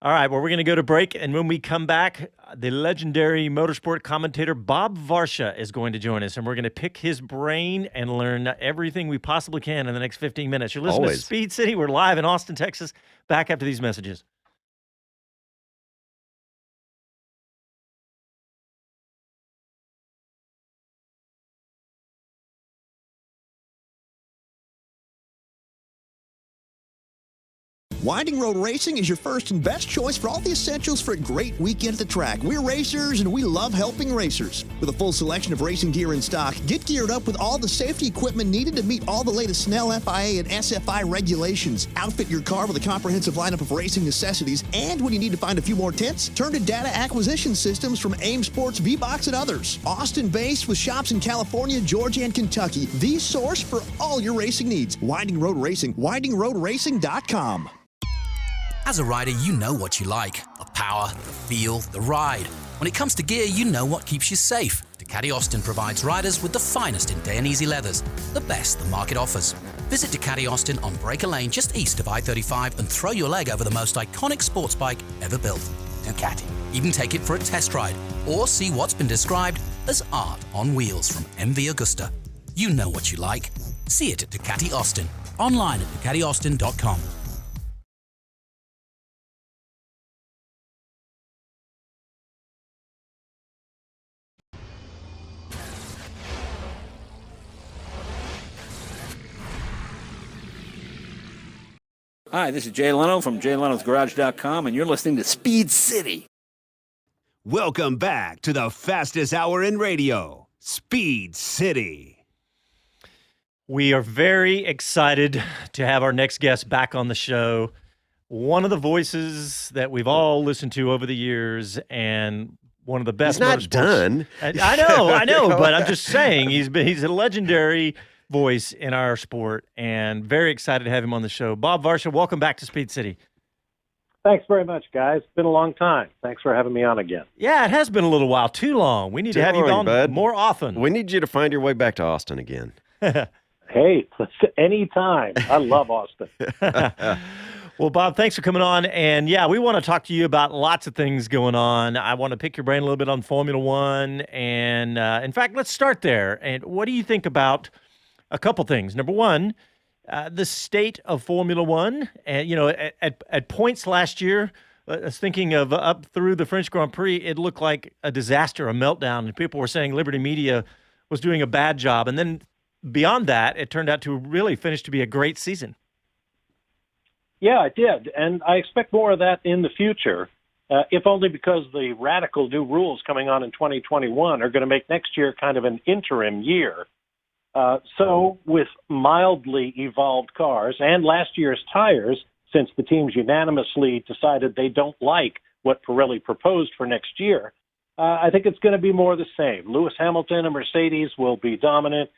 All right, well, we're going to go to break, and when we come back, the legendary motorsport commentator Bob Varsha is going to join us, and we're going to pick his brain and learn everything we possibly can in the next 15 minutes. You're listening to Speed City. We're live in Austin, Texas. Back after these messages. Winding Road Racing is your first and best choice for all the essentials for a great weekend at the track. We're racers, and we love helping racers. With a full selection of racing gear in stock, get geared up with all the safety equipment needed to meet all the latest Snell, FIA, and SFI regulations. Outfit your car with a comprehensive lineup of racing necessities, and when you need to find a few more tents, turn to data acquisition systems from AIM Sports, V-Box, and others. Austin-based with shops in California, Georgia, and Kentucky. The source for all your racing needs. Winding Road Racing, windingroadracing.com. As a rider, you know what you like. The power, the feel, the ride. When it comes to gear, you know what keeps you safe. Ducati Austin provides riders with the finest in day and easy leathers, the best the market offers. Visit Ducati Austin on Breaker Lane just east of I-35 and throw your leg over the most iconic sports bike ever built. Ducati. Even take it for a test ride or see what's been described as art on wheels from MV Agusta. You know what you like. See it at Ducati Austin. Online at DucatiAustin.com. Hi, this is Jay Leno from JayLenosGarage.com, and you're listening to Speed City. Welcome back to the fastest hour in radio, Speed City. We are very excited to have our next guest back on the show. One of the voices that we've all listened to over the years, and one of the best. He's not done. I know, but I'm just saying he's a legendary voice in our sport, and very excited to have him on the show. Bob Varsha, welcome back to Speed City. Thanks very much, guys. It's been a long time. Thanks for having me on again. Yeah, it has been a little while. Too long. We need to have you on more often. We need you to find your way back to Austin again. Hey, anytime. I love Austin. Well, Bob, thanks for coming on. And yeah, we want to talk to you about lots of things going on. I want to pick your brain a little bit on Formula One. And in fact, let's start there. And what do you think about a couple things? Number one, the state of Formula One. And, at points last year, I was thinking of up through the French Grand Prix, it looked like a disaster, a meltdown. And people were saying Liberty Media was doing a bad job. And then beyond that, it turned out to really finish to be a great season. Yeah, it did. And I expect more of that in the future, if only because the radical new rules coming on in 2021 are going to make next year kind of an interim year. So with mildly evolved cars and last year's tires, since the teams unanimously decided they don't like what Pirelli proposed for next year, I think it's going to be more of the same. Lewis Hamilton and Mercedes will be dominant.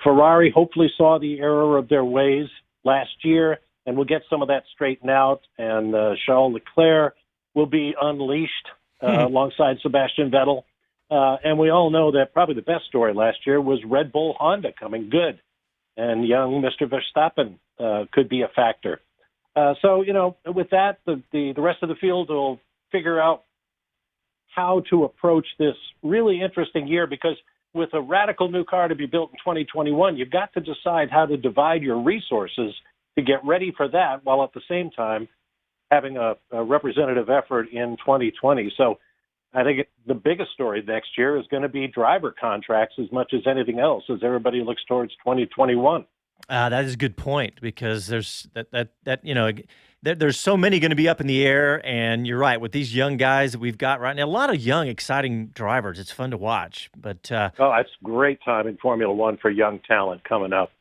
Ferrari hopefully saw the error of their ways last year, and we'll get some of that straightened out, and Charles Leclerc will be unleashed alongside Sebastian Vettel. And we all know that probably the best story last year was Red Bull Honda coming good, and young Mr. Verstappen could be a factor. So, with that, the rest of the field will figure out how to approach this really interesting year, because with a radical new car to be built in 2021, you've got to decide how to divide your resources to get ready for that, while at the same time having a representative effort in 2020. So I think the biggest story next year is going to be driver contracts as much as anything else, as everybody looks towards 2021. That is a good point, because there's there's so many going to be up in the air, and you're right, with these young guys that we've got right now, a lot of young, exciting drivers. It's fun to watch. But it's a great time in Formula One for young talent coming up.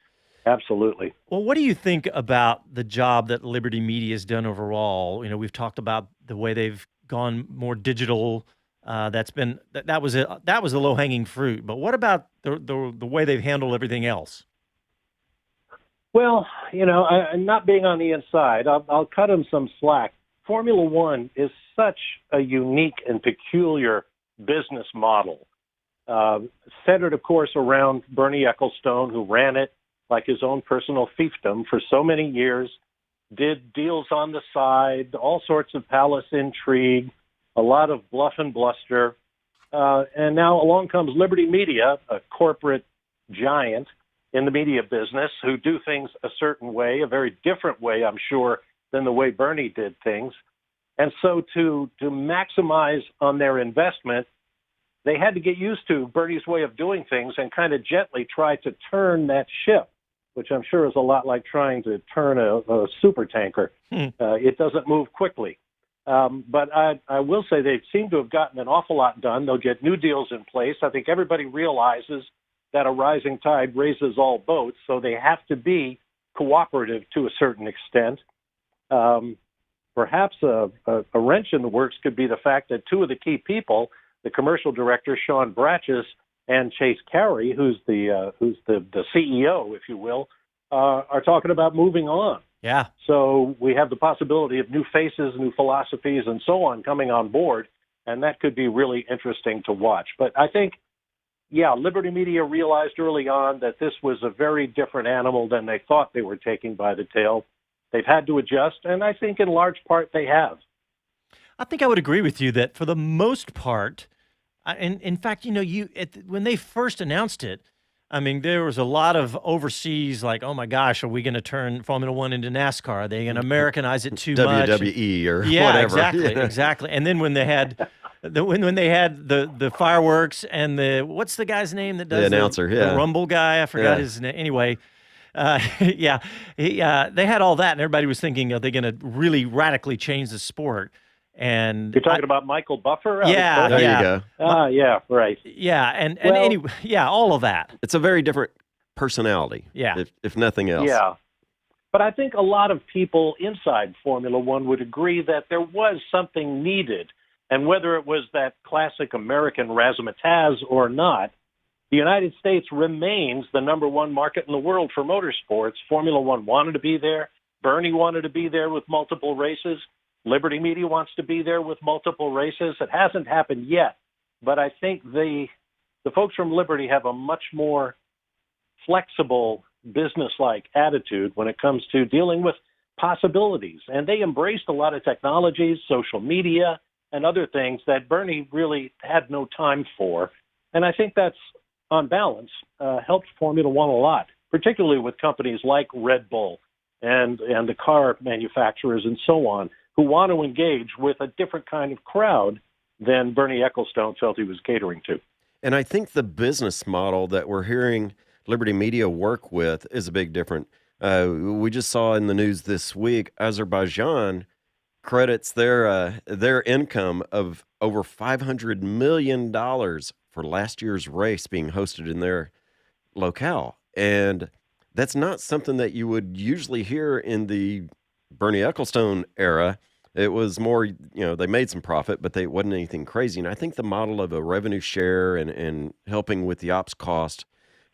Absolutely. Well, what do you think about the job that Liberty Media has done overall? We've talked about the way they've gone more digital. That was a low hanging fruit. But what about the way they've handled everything else? Well, not being on the inside, I'll cut them some slack. Formula One is such a unique and peculiar business model, centered, of course, around Bernie Ecclestone, who ran it like his own personal fiefdom for so many years, did deals on the side, all sorts of palace intrigue, a lot of bluff and bluster. And now along comes Liberty Media, a corporate giant in the media business, who do things a certain way, a very different way, I'm sure, than the way Bernie did things. And so to maximize on their investment, they had to get used to Bernie's way of doing things and kind of gently try to turn that ship, which I'm sure is a lot like trying to turn a super tanker. It doesn't move quickly. But I will say they seem to have gotten an awful lot done. They'll get new deals in place. I think everybody realizes that a rising tide raises all boats, so they have to be cooperative to a certain extent. Perhaps a wrench in the works could be the fact that two of the key people, the commercial director Sean Bratches and Chase Carey, who's the CEO, if you will, are talking about moving on. Yeah. So we have the possibility of new faces, new philosophies, and so on coming on board, and that could be really interesting to watch. But I think, Liberty Media realized early on that this was a very different animal than they thought they were taking by the tail. They've had to adjust, and I think in large part they have. I think I would agree with you that for the most part, and in fact, when they first announced it, I mean, there was a lot of overseas, like, oh my gosh, are we going to turn Formula One into NASCAR? Are they going to Americanize it too much? WWE or whatever. Exactly. And then when they had the fireworks and what's the guy's name that does the announcer, the Rumble guy? I forgot his name. Anyway, they had all that, and everybody was thinking, are they going to really radically change the sport? And you're talking about Michael Buffer? Yeah, there you go. Yeah, right. Yeah, and anyway, all of that. It's a very different personality. Yeah, if nothing else. Yeah, but I think a lot of people inside Formula One would agree that there was something needed, and whether it was that classic American razzmatazz or not, the United States remains the number one market in the world for motorsports. Formula One wanted to be there. Bernie wanted to be there with multiple races. Liberty Media wants to be there with multiple races. It hasn't happened yet, but I think the folks from Liberty have a much more flexible, business-like attitude when it comes to dealing with possibilities. And they embraced a lot of technologies, social media, and other things that Bernie really had no time for. And I think that's, on balance, helped Formula One a lot, particularly with companies like Red Bull and the car manufacturers and so on, who want to engage with a different kind of crowd than Bernie Ecclestone felt he was catering to. And I think the business model that we're hearing Liberty Media work with is a big difference. We just saw in the news this week, Azerbaijan credits their income of over $500 million for last year's race being hosted in their locale. And that's not something that you would usually hear in the Bernie Ecclestone era. It was more, they made some profit, but it wasn't anything crazy. And I think the model of a revenue share and helping with the ops cost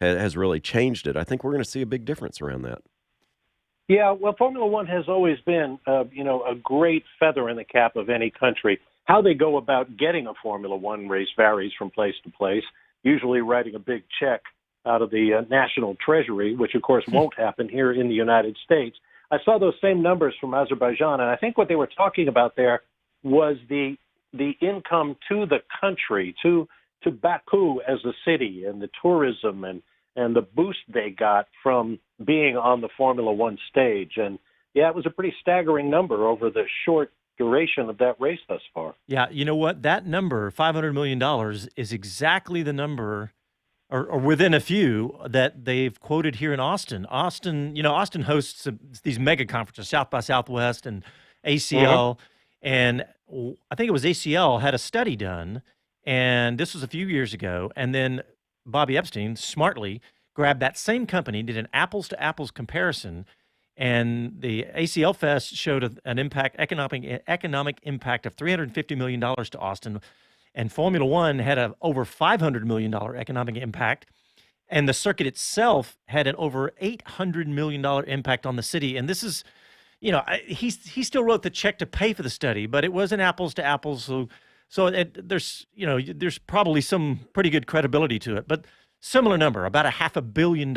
has really changed it. I think we're going to see a big difference around that. Yeah, well, Formula One has always been, a great feather in the cap of any country. How they go about getting a Formula One race varies from place to place, usually writing a big check out of the national treasury, which, of course, won't happen here in the United States. I saw those same numbers from Azerbaijan, and I think what they were talking about there was the income to the country, to Baku as a city, and the tourism and the boost they got from being on the Formula One stage. And, it was a pretty staggering number over the short duration of that race thus far. Yeah, you know what? That number, $500 million, is exactly the number or within a few that they've quoted here in Austin. Austin hosts these mega conferences, South by Southwest and ACL. And I think it was ACL had a study done, and this was a few years ago. And then Bobby Epstein smartly grabbed that same company, did an apples to apples comparison, And the ACL Fest showed an economic impact of $350 million to Austin. And Formula One had a over $500 million economic impact. And the circuit itself had an over $800 million impact on the city. And this is, he still wrote the check to pay for the study, but it wasn't apples to apples. So there's probably some pretty good credibility to it. But similar number, about $500 million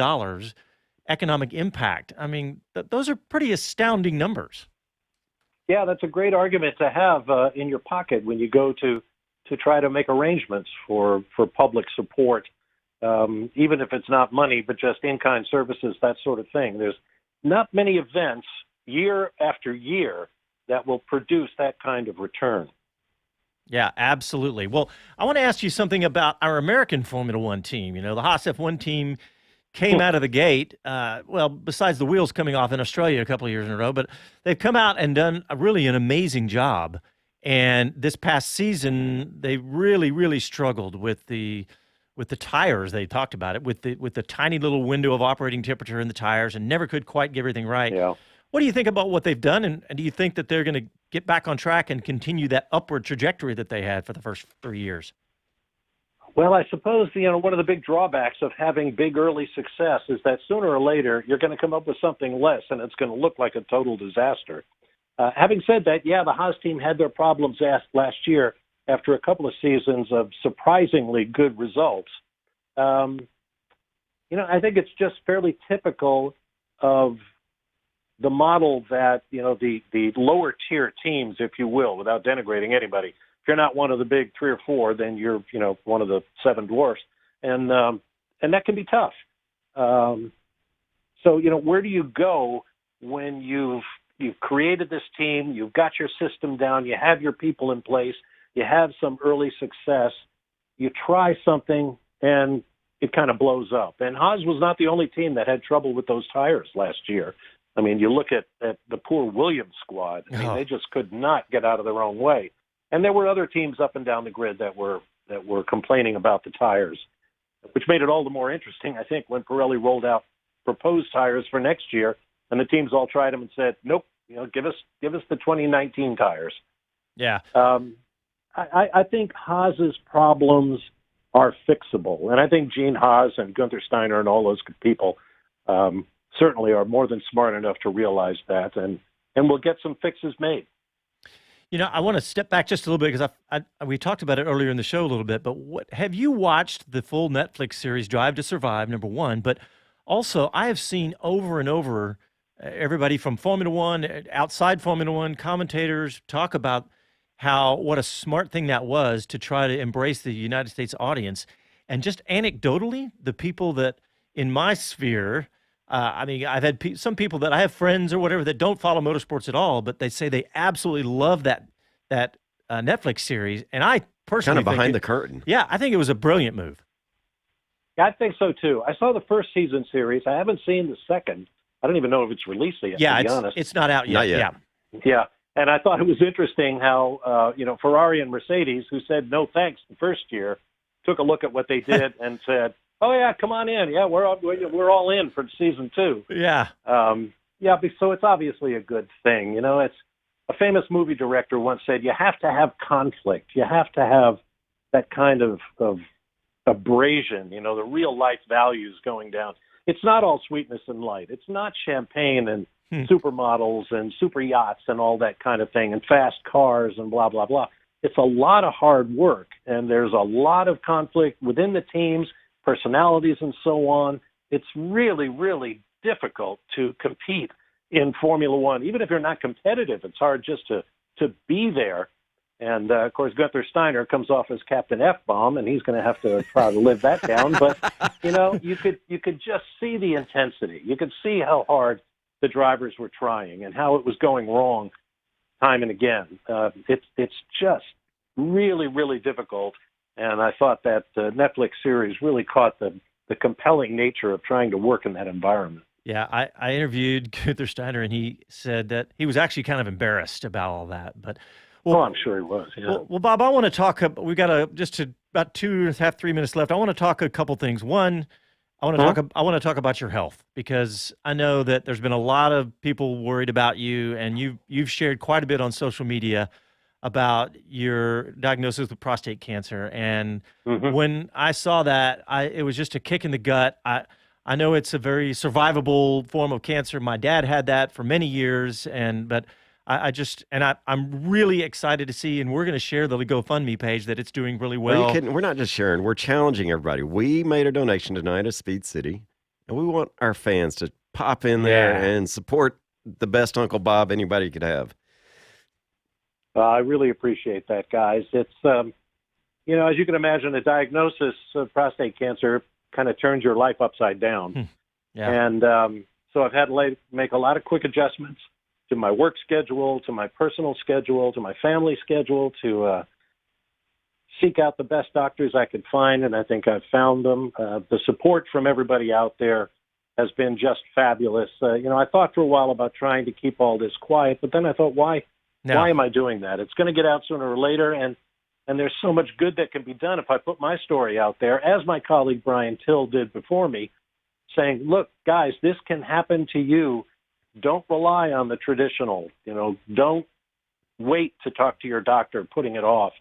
economic impact. I mean, those are pretty astounding numbers. Yeah, that's a great argument to have in your pocket when you go to try to make arrangements for public support, even if it's not money, but just in-kind services, that sort of thing. There's not many events year after year that will produce that kind of return. Yeah, absolutely. Well, I want to ask you something about our American Formula One team. The Haas F1 team came out of the gate, besides the wheels coming off in Australia a couple of years in a row, but they've come out and done an amazing job. And this past season, they really, really struggled with the tires. They talked about it with the tiny little window of operating temperature in the tires, and never could quite get everything right. Yeah. What do you think about what they've done, and do you think that they're going to get back on track and continue that upward trajectory that they had for the first 3 years? Well, I suppose, one of the big drawbacks of having big early success is that sooner or later you're going to come up with something less, and it's going to look like a total disaster. Having said that, yeah, the Haas team had their problems last year after a couple of seasons of surprisingly good results. I think it's just fairly typical of the model that, the lower tier teams, if you will, without denigrating anybody. If you're not one of the big 3 or 4, then you're, one of the 7 dwarfs. And that can be tough. So, where do you go when you've created this team, you've got your system down, you have your people in place, you have some early success, you try something, and it kind of blows up. And Haas was not the only team that had trouble with those tires last year. I mean, you look at the poor Williams squad. I mean, they just could not get out of their own way. And there were other teams up and down the grid that were complaining about the tires, which made it all the more interesting, I think, when Pirelli rolled out proposed tires for next year, and the teams all tried them and said, nope, give us the 2019 tires. Yeah. I think Haas's problems are fixable, and I think Gene Haas and Gunther Steiner and all those people certainly are more than smart enough to realize that, and we'll get some fixes made. I want to step back just a little bit because we talked about it earlier in the show a little bit, but have you watched the full Netflix series Drive to Survive, number one? But also, I have seen over and over everybody from Formula One, outside Formula One, commentators talk about what a smart thing that was to try to embrace the United States audience. And just anecdotally, the people that in my sphere, I've had some people that I have friends or whatever that don't follow motorsports at all, but they say they absolutely love that Netflix series. And I personally kind of behind the curtain. Yeah, I think it was a brilliant move. Yeah, I think so too. I saw the first season series. I haven't seen the second. I don't even know if it's released yet. Yeah, to be honest. It's not out yet. Not yet. Yeah. And I thought it was interesting how Ferrari and Mercedes, who said no thanks the first year, took a look at what they did and said, "Oh yeah, come on in. Yeah, we're all in for season 2." Yeah. So it's obviously a good thing. It's a famous movie director once said, you have to have conflict. You have to have that kind of abrasion. The real life values going down. It's not all sweetness and light. It's not champagne and supermodels and super yachts and all that kind of thing and fast cars and blah blah blah. It's a lot of hard work, and there's a lot of conflict within the teams, personalities, and so on. It's really, really difficult to compete in Formula One. Even if you're not competitive, it's hard just to be there. And, of course, Gunther Steiner comes off as Captain F-Bomb, and he's going to have to try to live that down. But, you could just see the intensity. You could see how hard the drivers were trying and how it was going wrong time and again. It's just really, really difficult. And I thought that the Netflix series really caught the compelling nature of trying to work in that environment. Yeah, I interviewed Gunther Steiner, and he said that he was actually kind of embarrassed about all that. But I'm sure he was. Yeah. Well, Bob, I want to talk. We got about 2.5, 3 minutes left. I want to talk a couple things. One, I want to talk about your health, because I know that there's been a lot of people worried about you, and you've shared quite a bit on social media about your diagnosis with prostate cancer. And when I saw that, it was just a kick in the gut. I know it's a very survivable form of cancer. My dad had that for many years, but I'm really excited to see, and we're going to share the GoFundMe page, that it's doing really well. Are you kidding? We're not just sharing, we're challenging everybody. We made a donation tonight at Speed City, and we want our fans to pop in there and support the best Uncle Bob anybody could have. I really appreciate that, guys. It's, as you can imagine, a diagnosis of prostate cancer kind of turns your life upside down. And so I've had to make a lot of quick adjustments to my work schedule, to my personal schedule, to my family schedule, to seek out the best doctors I could find, and I think I've found them. The support from everybody out there has been just fabulous. I thought for a while about trying to keep all this quiet, but then I thought, why am I doing that? It's going to get out sooner or later, and there's so much good that can be done if I put my story out there, as my colleague Brian Till did before me, saying, look, guys, this can happen to you. Don't rely on the traditional, don't wait to talk to your doctor, putting it off.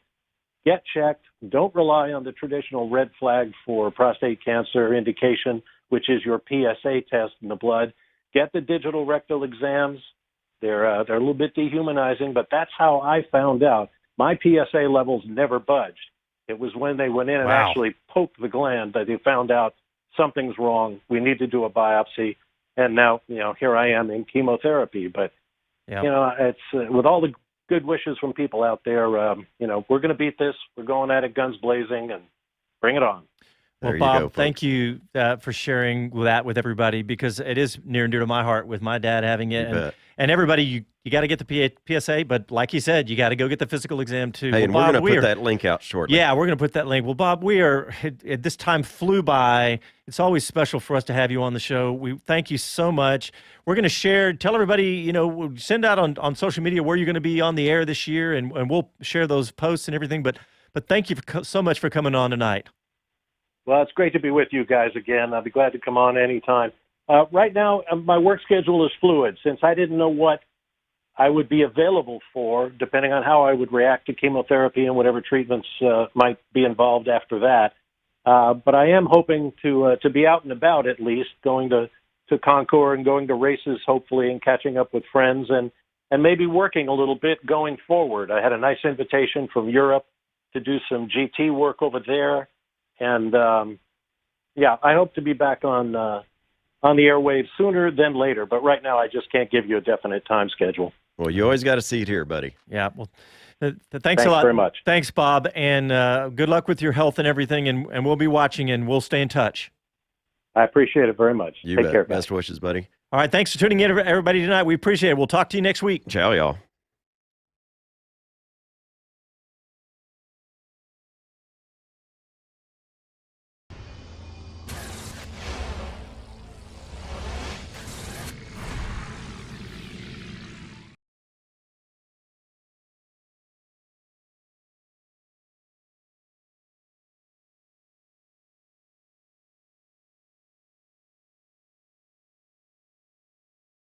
Get checked. Don't rely on the traditional red flag for prostate cancer indication, which is your PSA test in the blood. Get the digital rectal exams. They're a little bit dehumanizing, but that's how I found out. My PSA levels never budged. It was when they went in and actually poked the gland that they found out something's wrong. We need to do a biopsy. And now, here I am in chemotherapy. But, it's with all the good wishes from people out there, we're going to beat this. We're going at it guns blazing, and bring it on. Well, Bob, thank you for sharing that with everybody, because it is near and dear to my heart with my dad having it. And everybody, you got to get the PSA, but like you said, you got to go get the physical exam too. Hey, and Bob, we're going to put that link out shortly. Yeah, we're going to put that link. Well, Bob, this time flew by. It's always special for us to have you on the show. We thank you so much. We're going to tell everybody, send out on social media where you're going to be on the air this year, and we'll share those posts and everything. But thank you so much for coming on tonight. Well, it's great to be with you guys again. I'll be glad to come on anytime. Right now, my work schedule is fluid, since I didn't know what I would be available for, depending on how I would react to chemotherapy and whatever treatments might be involved after that. But I am hoping to be out and about, at least, going to Concours and going to races, hopefully, and catching up with friends, and maybe working a little bit going forward. I had a nice invitation from Europe to do some GT work over there. And, I hope to be back on the airwaves sooner than later. But right now, I just can't give you a definite time schedule. Well, you always got a seat here, buddy. Yeah. Well, thanks a lot. Very much. Thanks, Bob. And good luck with your health and everything. And we'll be watching, and we'll stay in touch. I appreciate it very much. You Take bet. care. Best wishes, buddy. All right. Thanks for tuning in, everybody, tonight. We appreciate it. We'll talk to you next week. Ciao, y'all.